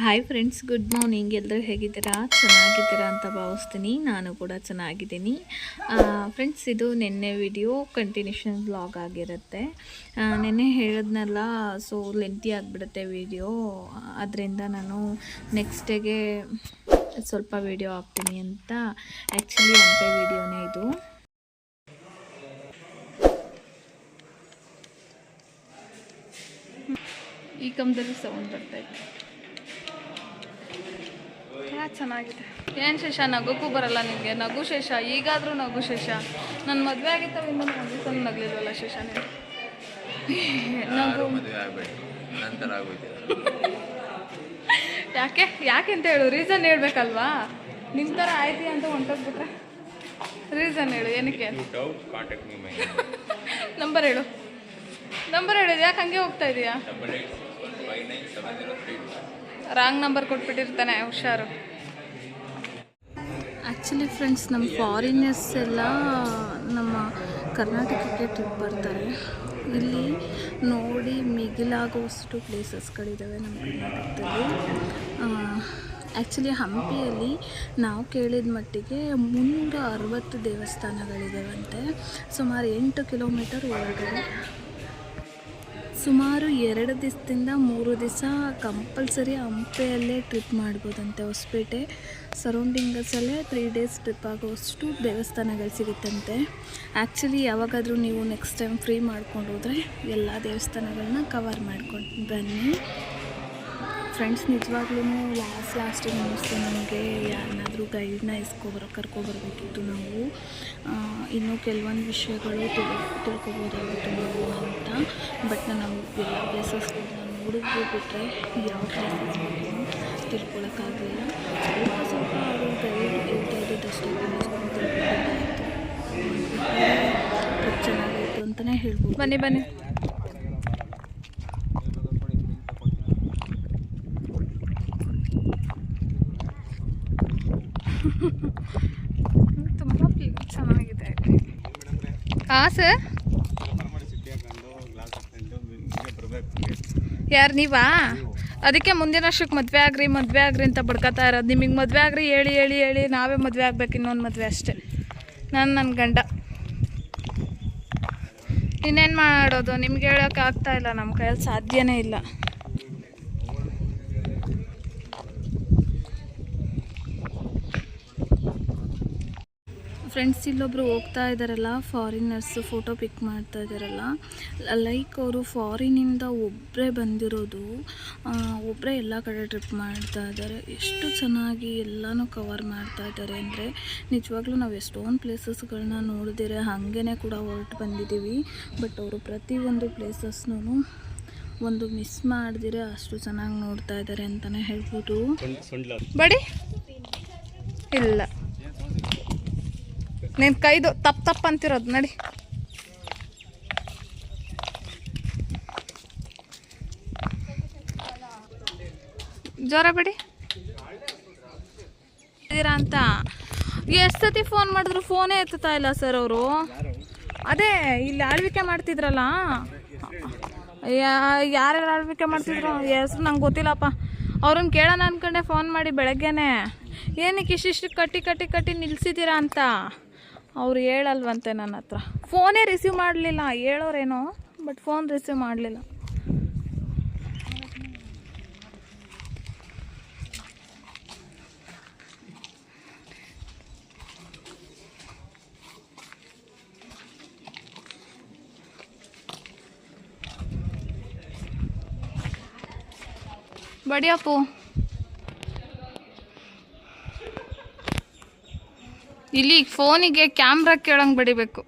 Hi friends, good morning. ಎಲ್ಲರೂ ಹೇಗಿದ್ದೀರಾ? ಚೆನ್ನಾಗಿದ್ದೀರಾ ಅಂತ ಭಾವಿಸ್ತೀನಿ. ನಾನು ಕೂಡ ಚೆನ್ನಾಗಿದ್ದೀನಿ. ಫ್ರೆಂಡ್ಸ್, ಇದು ನಿನ್ನೆ ವಿಡಿಯೋ ಕಂಟಿನ್ಯೂಷನ್ ಬ್ಲಾಗ್ ಆಗಿರುತ್ತೆ. ನಿನ್ನೆ ಹೇಳಿದ್ನಲ್ಲ, ಸೊ ಲೆಂತಿ ಆಗಿಬಿಡುತ್ತೆ ವಿಡಿಯೋ. ಅದರಿಂದ ನಾನು ನೆಕ್ಸ್ಟ್ ಡೇಗೆ ಸ್ವಲ್ಪ ವಿಡಿಯೋ ಹಾಕ್ತೀನಿ ಅಂತ. ಆ್ಯಕ್ಚುಲಿ ಅಂತೆ ವಿಡಿಯೋನೇ ಇದು. ಈ ಕಂಬದಲ್ಲಿ ಸೌಂಡ್ ಬರ್ತಾಯಿತ್ತು. ಚೆನ್ನಾಗಿದೆ. ಏನು ಶೇಷ, ನಗೋಕ್ಕೂ ಬರಲ್ಲ ನಿಮಗೆ? ನಗು ಶೇಷ, ಈಗಾದರೂ ನಗು ಶೇಷ. ನನ್ನ ಮದುವೆ ಆಗಿತ್ತವ ಇನ್ನೂ ನಗು ನಗಲಿಲ್ವಲ್ಲ ಶೇಷ ನೀವು? ನಗು ಯಾಕೆ ಅಂತ ಹೇಳು, ರೀಸನ್ ಹೇಳ್ಬೇಕಲ್ವಾ? ನಿಮ್ಮ ಥರ ಆಯ್ತು ಅಂತ ಹೊಂಟೋಗ್ಬಿಟ್ರೆ ರೀಸನ್ ಹೇಳು, ಏನಕ್ಕೆ? ನಂಬರ್ ಹೇಳು, ಯಾಕೆ ಹಂಗೆ ಹೋಗ್ತಾ ಇದೆಯಾ? ರಾಂಗ್ ನಂಬರ್ ಕೊಟ್ಬಿಟ್ಟಿರ್ತಾನೆ, ಹುಷಾರು. ಆ್ಯಕ್ಚುಲಿ ಫ್ರೆಂಡ್ಸ್, ನಮ್ಮ ಫಾರಿನರ್ಸ್ ಎಲ್ಲ ನಮ್ಮ ಕರ್ನಾಟಕಕ್ಕೆ ಟ್ರಿಪ್ ಬರ್ತಾರೆ. ಇಲ್ಲಿ ನೋಡಿ ಮಿಗಿಲಾಗುವಷ್ಟು ಪ್ಲೇಸಸ್ಗಳಿದ್ದಾವೆ ನಮ್ಮ ಕರ್ನಾಟಕದಲ್ಲಿ. ಆ್ಯಕ್ಚುಲಿ ಹಂಪಿಯಲ್ಲಿ ನಾವು ಕೇಳಿದ ಮಟ್ಟಿಗೆ 360 ದೇವಸ್ಥಾನಗಳಿದ್ದಾವಂತೆ. ಸುಮಾರು 8 ಕಿಲೋಮೀಟರ್ ಒಳಗಡೆ. ಸುಮಾರು 2 ದಿವಸದಿಂದ 3 ದಿವಸ ಕಂಪಲ್ಸರಿ ಹಂಪಿಯಲ್ಲೇ ಟ್ರಿಪ್ ಮಾಡ್ಬೋದಂತೆ. ಹೊಸಪೇಟೆ ಸರೌಂಡಿಂಗಸಲ್ಲೇ 3 ಡೇಸ್ ಟ್ರಿಪ್ ಆಗುವಷ್ಟು ದೇವಸ್ಥಾನಗಳು ಸಿಗುತ್ತಂತೆ. ಆ್ಯಕ್ಚುಲಿ ಯಾವಾಗಾದರೂ ನೀವು ನೆಕ್ಸ್ಟ್ ಟೈಮ್ ಫ್ರೀ ಮಾಡ್ಕೊಂಡು ಹೋದರೆ ಎಲ್ಲ ದೇವಸ್ಥಾನಗಳನ್ನ ಕವರ್ ಮಾಡ್ಕೊಂಡು ಬನ್ನಿ ಫ್ರೆಂಡ್ಸ್. ನಿಜವಾಗ್ಲೂ ಲಾಸ್ಟಿಗೆ ಅನ್ನಿಸ್ತು ನಮಗೆ, ಯಾರನ್ನಾದರೂ ಗೈಡ್ನ ಕರ್ಕೊಬರ್ಬೇಕಿತ್ತು ನಾವು. ಇನ್ನೂ ಕೆಲವೊಂದು ವಿಷಯಗಳು ತಿಳ್ಕೊಬೋದಾಗಿತ್ತು ನಾವು ಅಂತ. ಬಟ್ ನಾವು ಎಲ್ಲ ಪ್ಲೇಸಸ್ಗಳನ್ನ ನೋಡಿದ್ವಿ ಬಿಟ್ಟರೆ ಯಾವ ಪ್ಲೇಸಸ್ ಬಗ್ಗೆ ತಿಳ್ಕೊಳಕ್ಕಾಗಲಿಲ್ಲ. ಸ್ವಲ್ಪ ಅವರು ಗೈಡ್ ಹೇಳ್ತಾ ಇದ್ದಿದ್ದಷ್ಟೇ ತಿಳ್ಕೊಂಡು ತಿಳ್ಕೊಂಡಿದ್ದಾಯಿತು. ಚೆನ್ನಾಗಿತ್ತು ಅಂತಲೇ ಹೇಳ್ಬೋದು. ಬನ್ನಿ ತುಂಬ ಚೆನ್ನಾಗಿದೆ. ಹಾಂ ಸರ್, ಯಾರು ನೀವಾ? ಅದಕ್ಕೆ ಮುಂದಿನ ವರ್ಷಕ್ಕೆ ಮದುವೆ ಆಗ್ರಿ ಅಂತ ಬಡ್ಕೊತಾ ಇರೋದು. ನಿಮಗೆ ಮದುವೆ ಆಗ್ರಿ ಹೇಳಿ ನಾವೇ ಮದುವೆ ಆಗ್ಬೇಕು. ಇನ್ನೊಂದು ಮದುವೆ ಅಷ್ಟೇ, ನನ್ನ ಗಂಡ. ಇನ್ನೇನು ಮಾಡೋದು, ನಿಮ್ಗೆ ಹೇಳೋಕೆ ಆಗ್ತಾಯಿಲ್ಲ, ನಮ್ಮ ಕೈಯಲ್ಲಿ ಸಾಧ್ಯನೇ ಇಲ್ಲ. ಫ್ರೆಂಡ್ಸ್, ಇಲ್ಲೊಬ್ರು ಹೋಗ್ತಾ ಇದ್ದಾರಲ್ಲ, ಫಾರಿನರ್ಸು ಫೋಟೋ ಪಿಕ್ ಮಾಡ್ತಾ ಇದ್ದಾರಲ್ಲ, ಲೈಕ್ ಅವರು ಫಾರಿನಿಂದ ಒಬ್ಬರೇ ಬಂದಿರೋದು, ಒಬ್ಬರೇ ಎಲ್ಲ ಕಡೆ ಟ್ರಿಪ್ ಮಾಡ್ತಾ ಇದ್ದಾರೆ. ಎಷ್ಟು ಚೆನ್ನಾಗಿ ಎಲ್ಲನೂ ಕವರ್ ಮಾಡ್ತಾ ಇದ್ದಾರೆ ಅಂದರೆ, ನಿಜವಾಗ್ಲೂ ನಾವು ಎಷ್ಟೊಂದು ಪ್ಲೇಸಸ್ಗಳನ್ನ ನೋಡಿದಿರೆ ಹಾಗೇ ಕೂಡ ಹೊರಟು ಬಂದಿದ್ದೀವಿ. ಬಟ್ ಅವರು ಪ್ರತಿಯೊಂದು ಪ್ಲೇಸಸ್ನೂ ಒಂದು ಮಿಸ್ ಮಾಡಿದಿರೆ ಅಷ್ಟು ಚೆನ್ನಾಗಿ ನೋಡ್ತಾ ಇದ್ದಾರೆ ಅಂತಲೇ ಹೇಳ್ಬೋದು. ಬಡಿ ಇಲ್ಲ, ನೀನು ಕೈದು ತಪ್ಪು ಅಂತಿರೋದು ನಡಿ. ಜ್ವರ ಬಿಡಿ ಅಂತ ಎಷ್ಟು ಸತಿ ಫೋನ್ ಮಾಡಿದ್ರು ಫೋನೇ ಎತ್ತುತ್ತಾ ಇಲ್ಲ ಸರ್ ಅವರು. ಅದೇ ಇಲ್ಲಿ ಆಳ್ವಿಕೆ ಮಾಡ್ತಿದ್ರಲ್ಲ, ಯಾರ್ಯಾರು ಆಳ್ವಿಕೆ ಮಾಡ್ತಿದ್ರು ಹೆಸ್ರು ನಂಗೆ ಗೊತ್ತಿಲ್ಲಪ್ಪ. ಅವ್ರನ್ನ ಕೇಳೋಣ ಅಂದ್ಕೊಂಡೆ ಫೋನ್ ಮಾಡಿ ಬೆಳಗ್ಗೆನೆ, ಏನಕ್ಕೆ ಇಷ್ಟಿಷ್ಟು ಕಟ್ಟಿ ನಿಲ್ಲಿಸಿದ್ದೀರಾ ಅಂತ. ಅವ್ರು ಹೇಳಲ್ವಂತೆ ನನ್ನ ಹತ್ರ. ಫೋನೇ ರಿಸೀವ್ ಮಾಡಲಿಲ್ಲ, ಹೇಳೋರೇನೋ ಬಟ್ ಫೋನ್ ರಿಸೀವ್ ಮಾಡಲಿಲ್ಲ. ಬಡಿಯಪ್ಪು, ಇಲ್ಲಿ ಫೋನಿಗೆ ಕ್ಯಾಮ್ರಾ ಕೇಳಂಗೆ ಬಡಿಬೇಕು.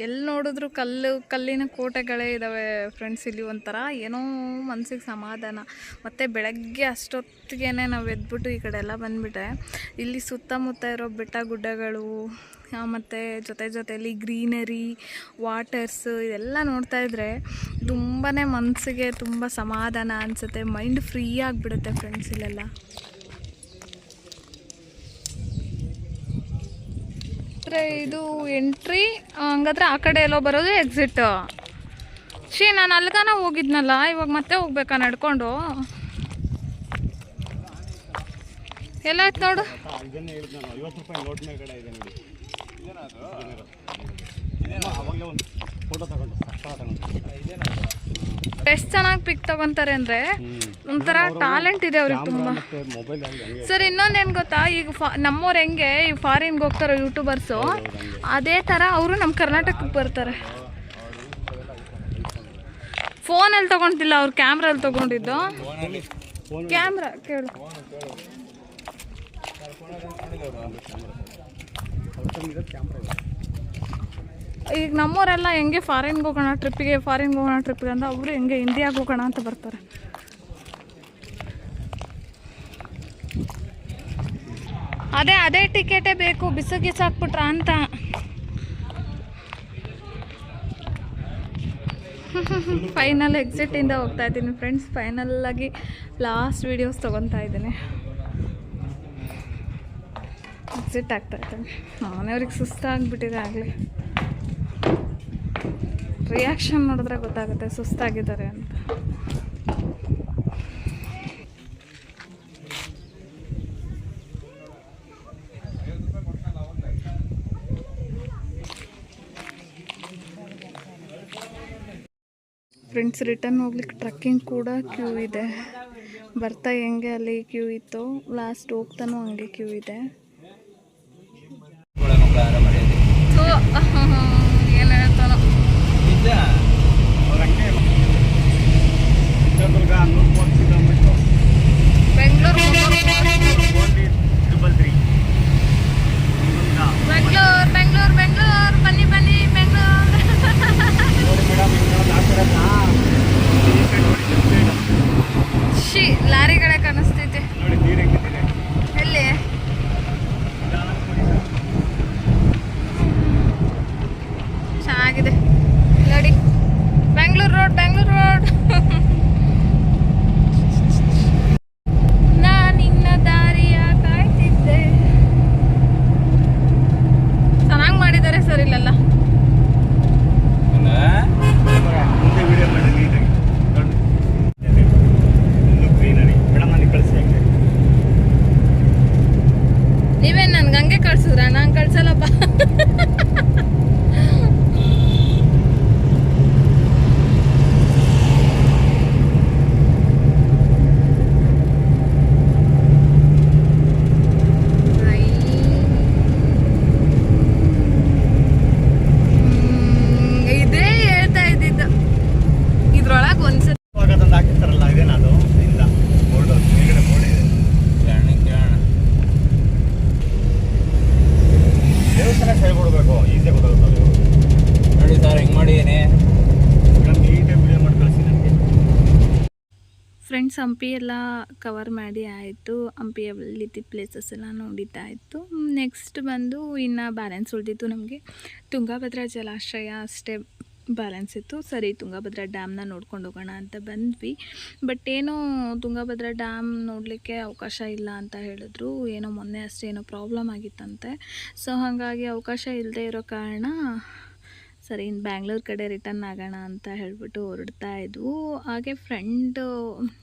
ಎಲ್ಲಿ ನೋಡಿದ್ರು ಕಲ್ಲಿನ ಕೋಟೆಗಳೇ ಇದ್ದಾವೆ ಫ್ರೆಂಡ್ಸ್. ಇಲ್ಲಿ ಒಂಥರ ಏನೋ ಮನಸ್ಸಿಗೆ ಸಮಾಧಾನ. ಮತ್ತು ಬೆಳಗ್ಗೆ ಅಷ್ಟೊತ್ತಿಗೆ ನಾವು ಎದ್ಬಿಟ್ಟು ಈ ಕಡೆ ಎಲ್ಲ ಬಂದುಬಿಟ್ರೆ ಇಲ್ಲಿ ಸುತ್ತಮುತ್ತ ಇರೋ ಬೆಟ್ಟ ಗುಡ್ಡಗಳು ಮತ್ತು ಜೊತೆಯಲ್ಲಿ ಗ್ರೀನರಿ, ವಾಟರ್ಸು ಇದೆಲ್ಲ ನೋಡ್ತಾ ಇದ್ದರೆ ತುಂಬಾ ಮನಸ್ಸಿಗೆ ತುಂಬ ಸಮಾಧಾನ ಅನಿಸುತ್ತೆ, ಮೈಂಡ್ ಫ್ರೀ ಆಗಿಬಿಡುತ್ತೆ ಫ್ರೆಂಡ್ಸ್ ಇಲ್ಲೆಲ್ಲ. ಇದು ಎಂಟ್ರಿ, ಹಂಗಾದ್ರೆ ಆ ಕಡೆ ಎಲ್ಲೋ ಬರೋದು ಎಕ್ಸಿಟ್. ನಾನು ಅಲ್ಗಾನ ಹೋಗಿದ್ನಲ್ಲ, ಇವಾಗ ಮತ್ತೆ ಹೋಗ್ಬೇಕಾ ನಡ್ಕೊಂಡು? ಎಲ್ಲ ಆಯ್ತು ನೋಡು. ಎಷ್ಟು ಚೆನ್ನಾಗಿ ಪಿಕ್ ತಗೊಂತಾರೆ ಅಂದರೆ ಒಂಥರ ಟ್ಯಾಲೆಂಟ್ ಇದೆ ಅವ್ರಿಗೆ ತುಂಬ. ಸರ್ ಇನ್ನೊಂದೇನು ಗೊತ್ತಾ, ಈಗ ನಮ್ಮವ್ರು ಹೆಂಗೆ ಈ ಫಾರಿನ್ಗೆ ಹೋಗ್ತಾರೆ ಯೂಟ್ಯೂಬರ್ಸು, ಅದೇ ಥರ ಅವರು ನಮ್ಮ ಕರ್ನಾಟಕಕ್ಕೆ ಬರ್ತಾರೆ. ಫೋನಲ್ಲಿ ತೊಗೊಂಡಿಲ್ಲ, ಅವ್ರು ಕ್ಯಾಮ್ರಲ್ಲಿ ತೊಗೊಂಡಿದ್ದು. ಕ್ಯಾಮ್ರಾ ಕೇಳು. ಈಗ ನಮ್ಮವರೆಲ್ಲ ಹೆಂಗೆ ಫಾರಿನ್ಗೆ ಹೋಗೋಣ ಟ್ರಿಪ್ಪಿಗೆ ಅಂತ, ಅವರು ಹೆಂಗೆ ಇಂಡಿಯಾಗೆ ಹೋಗೋಣ ಅಂತ ಬರ್ತಾರೆ. ಅದೇ ಟಿಕೆಟೇ ಬೇಕು, ಬಿಸಾಕ್ಬಿಟ್ರ ಅಂತ. ಫೈನಲ್ ಎಕ್ಸಿಟಿಂದ ಹೋಗ್ತಾ ಇದ್ದೀನಿ ಫ್ರೆಂಡ್ಸ್. ಫೈನಲ್ಲಾಗಿ ಲಾಸ್ಟ್ ವೀಡಿಯೋಸ್ ತೊಗೊತಾ ಇದ್ದೀನಿ. ಎಕ್ಸಿಟ್ ಆಗ್ತಾ ಇದ್ದೀನಿ. ಮನೆಯವ್ರಿಗೆ ಸುಸ್ತಾಗಿಬಿಟ್ಟಿದೆ ಆಗಲಿ. ರಿಯಾಕ್ಷನ್ ನೋಡಿದ್ರೆ ಗೊತ್ತಾಗುತ್ತೆ ಸುಸ್ತಾಗಿದ್ದಾರೆ ಅಂತ. ಫ್ರೆಂಡ್ಸ್ ರಿಟರ್ನ್ ಹೋಗ್ಲಿಕ್ಕೆ ಟ್ರಕ್ಕಿಂಗ್ ಕೂಡ ಕ್ಯೂ ಇದೆ. ಬರ್ತಾ ಹೆಂಗೆ ಅಲ್ಲಿ ಕ್ಯೂ ಇತ್ತು, ಲಾಸ್ಟ್ ಹೋಗ್ತಾನೂ ಹಂಗೆ ಕ್ಯೂ ಇದೆ. ಏನು ಹೇಳ್ತಾನೋ ಬೆಂಗಳೂರು ಬನ್ನಿ ಬೆಂಗಳೂರು. ಲಾರಿಗಳೇ ಕಾಣಿಸ್ತೈತೆ ಎಲ್ಲಿ? ಚೆನ್ನಾಗಿದೆ ನೋಡಿ, ಬೆಂಗಳೂರು ರೋಡ್. ನಾನಿನ್ನ ದಾರಿಯ ಕಾಯ್ತಿದ್ದೆ. ಚೆನ್ನಾಗಿ ಮಾಡಿದ್ದಾರೆ ಸರ್ ಇಲ್ಲೆಲ್ಲ. ನೀವೇನು ನನ್ಗೆ ಹಂಗೆ ಕಳ್ಸಿದ್ರ? ನಾನು ಕಳ್ಸಲ್ಲಪ್ಪ. ಇದೇ ಹೇಳ್ತಾ ಇದ್ದಿದ್ದು, ಇದ್ರೊಳಗೆ ಒಂದ್ಸತಿ ಫ್ರೆಂಡ್ಸ್. ಹಂಪಿ ಎಲ್ಲ ಕವರ್ ಮಾಡಿ ಆಯಿತು. ಹಂಪಿಯಲ್ಲಿ ಪ್ಲೇಸಸ್ ಎಲ್ಲ ನೋಡಿದ್ದಾಯಿತು. ನೆಕ್ಸ್ಟ್ ಬಂದು ಇನ್ನು ಬ್ಯಾಲೆನ್ಸ್ ಉಳಿದಿತ್ತು ನಮಗೆ ತುಂಗಭದ್ರಾ ಜಲಾಶಯ ಅಷ್ಟೇ ಬ್ಯಾಲೆನ್ಸ್ ಇತ್ತು. ಸರಿ ತುಂಗಭದ್ರಾ ಡ್ಯಾಮ್ನ ನೋಡ್ಕೊಂಡು ಹೋಗೋಣ ಅಂತ ಬಂದ್ವಿ. ಬಟ್ ಏನೋ ತುಂಗಭದ್ರಾ ಡ್ಯಾಮ್ ನೋಡಲಿಕ್ಕೆ ಅವಕಾಶ ಇಲ್ಲ ಅಂತ ಹೇಳಿದ್ರು. ಏನೋ ಮೊನ್ನೆ ಅಷ್ಟೇ ಏನೋ ಪ್ರಾಬ್ಲಮ್ ಆಗಿತ್ತಂತೆ. ಸೊ ಹಾಗಾಗಿ ಅವಕಾಶ ಇಲ್ಲದೆ ಇರೋ ಕಾರಣ ಸರಿ ಇನ್ನು ಬ್ಯಾಂಗ್ಳೂರು ಕಡೆ ರಿಟರ್ನ್ ಆಗೋಣ ಅಂತ ಹೇಳಿಬಿಟ್ಟು ಹೊರಡ್ತಾ ಇದ್ವು. ಹಾಗೆ ಫ್ರೆಂಡ್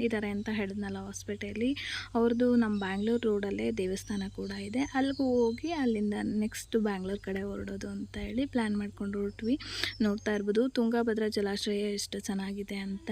ಇದ್ದಾರೆ ಅಂತ ಹೇಳಿದ್ನಲ್ಲ ಹೊಸಪೇಟೆಯಲ್ಲಿ, ಅವ್ರದ್ದು ನಮ್ಮ ಬ್ಯಾಂಗ್ಳೂರು ರೋಡಲ್ಲೇ ದೇವಸ್ಥಾನ ಕೂಡ ಇದೆ. ಅಲ್ಲಿಗೂ ಹೋಗಿ ಅಲ್ಲಿಂದ ನೆಕ್ಸ್ಟ್ ಬ್ಯಾಂಗ್ಳೂರು ಕಡೆ ಹೊರಡೋದು ಅಂತ ಹೇಳಿ ಪ್ಲ್ಯಾನ್ ಮಾಡ್ಕೊಂಡು ಹೊರಟ್ವಿ. ನೋಡ್ತಾ ಇರ್ಬೋದು ತುಂಗಭದ್ರಾ ಜಲಾಶಯ ಎಷ್ಟು ಚೆನ್ನಾಗಿದೆ ಅಂತ.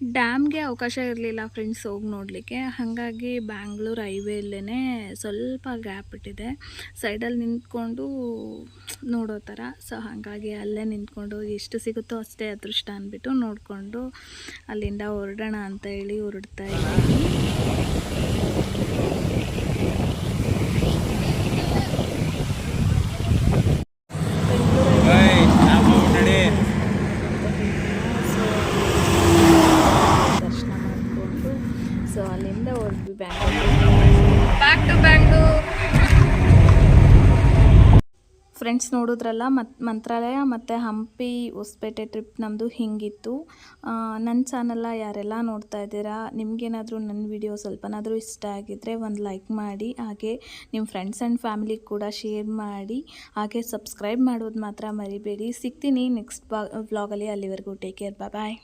ಡ್ಯಾಮ್ಗೆ ಅವಕಾಶ ಇರಲಿಲ್ಲ ಫ್ರೆಂಡ್ಸ್ ಹೋಗಿ ನೋಡಲಿಕ್ಕೆ. ಹಾಗಾಗಿ ಬ್ಯಾಂಗ್ಳೂರು ಹೈವೇಲ್ಲೇ ಸ್ವಲ್ಪ ಗ್ಯಾಪ್ ಬಿಟ್ಟಿದೆ, ಸೈಡಲ್ಲಿ ನಿಂತ್ಕೊಂಡು ನೋಡೋ ಥರ. ಸೊ ಹಾಗಾಗಿ ಅಲ್ಲೇ ನಿಂತ್ಕೊಂಡು ಎಷ್ಟು ಸಿಗುತ್ತೋ ಅಷ್ಟೇ ಅದೃಷ್ಟ ಅಂದ್ಬಿಟ್ಟು ನೋಡಿಕೊಂಡು ಅಲ್ಲಿಂದ ಹೊರಡೋಣ ಅಂತ ಹೇಳಿ ಹೊರಡ್ತಾ ಇದ್ದೀನಿ. ದರ್ಶನ ಮಾಡಿಕೊಂಡು ಸೊ ಅಲ್ಲಿಂದ ಹೊರಡ್ವಿ ಬ್ಯಾಕ್ ಟು ಬ್ಯಾಂಗ್ಳೂರ್. ಫ್ರೆಂಡ್ಸ್ ನೋಡಿದ್ರಲ್ಲ, ಮಂತ್ರಾಲಯ ಮತ್ತು ಹಂಪಿ ಹೊಸಪೇಟೆ ಟ್ರಿಪ್ ನಮ್ಮದು ಹಿಂಗಿತ್ತು. ನನ್ನ ಚಾನಲ್ನ ಯಾರೆಲ್ಲ ನೋಡ್ತಾ ಇದ್ದೀರಾ, ನಿಮಗೇನಾದರೂ ನನ್ನ ವಿಡಿಯೋ ಸ್ವಲ್ಪನಾದರೂ ಇಷ್ಟ ಆಗಿದ್ದರೆ ಒಂದು ಲೈಕ್ ಮಾಡಿ, ಹಾಗೆ ನಿಮ್ಮ ಫ್ರೆಂಡ್ಸ್ ಆ್ಯಂಡ್ ಫ್ಯಾಮಿಲಿಗೆ ಕೂಡ ಶೇರ್ ಮಾಡಿ, ಹಾಗೆ ಸಬ್ಸ್ಕ್ರೈಬ್ ಮಾಡೋದು ಮಾತ್ರ ಮರಿಬೇಡಿ. ಸಿಗ್ತೀನಿ ನೆಕ್ಸ್ಟ್ ವ್ಲಾಗಲ್ಲಿ. ಅಲ್ಲಿವರೆಗೂ ಟೇಕ್ ಕೇರ್, ಬಾಯ್.